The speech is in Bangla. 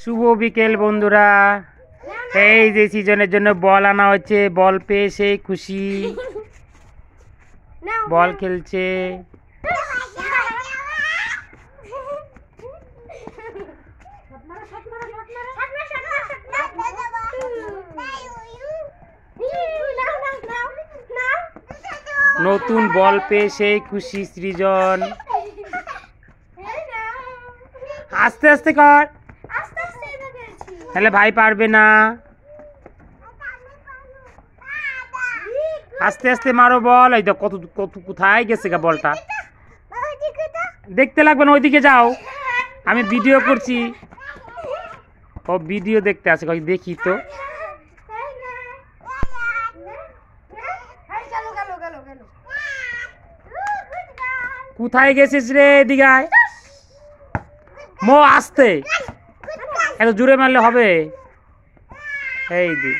শুভ বিকেল বন্ধুরা। এই যে সিজনের জন্য বল আনা হচ্ছে, বল পেয়ে সেই খুশি, বল খেলছে। নতুন বল পেয়ে সেই খুশি সৃজন। আস্তে আস্তে কর, তাহলে ভাই পারবে না। আস্তে আস্তে মারো বল। এই দেখ কত কত কোথায় গেছে গা বলটা। দেখতে লাগবে না, ওইদিকে যাও, আমি ভিডিও করছি। ও ভিডিও দেখতে আছে, দেখি তো। কোথায় গেছিস রে? এদিকে আয়। মো আসতে, এত জোরে মারলে হবে? এই দি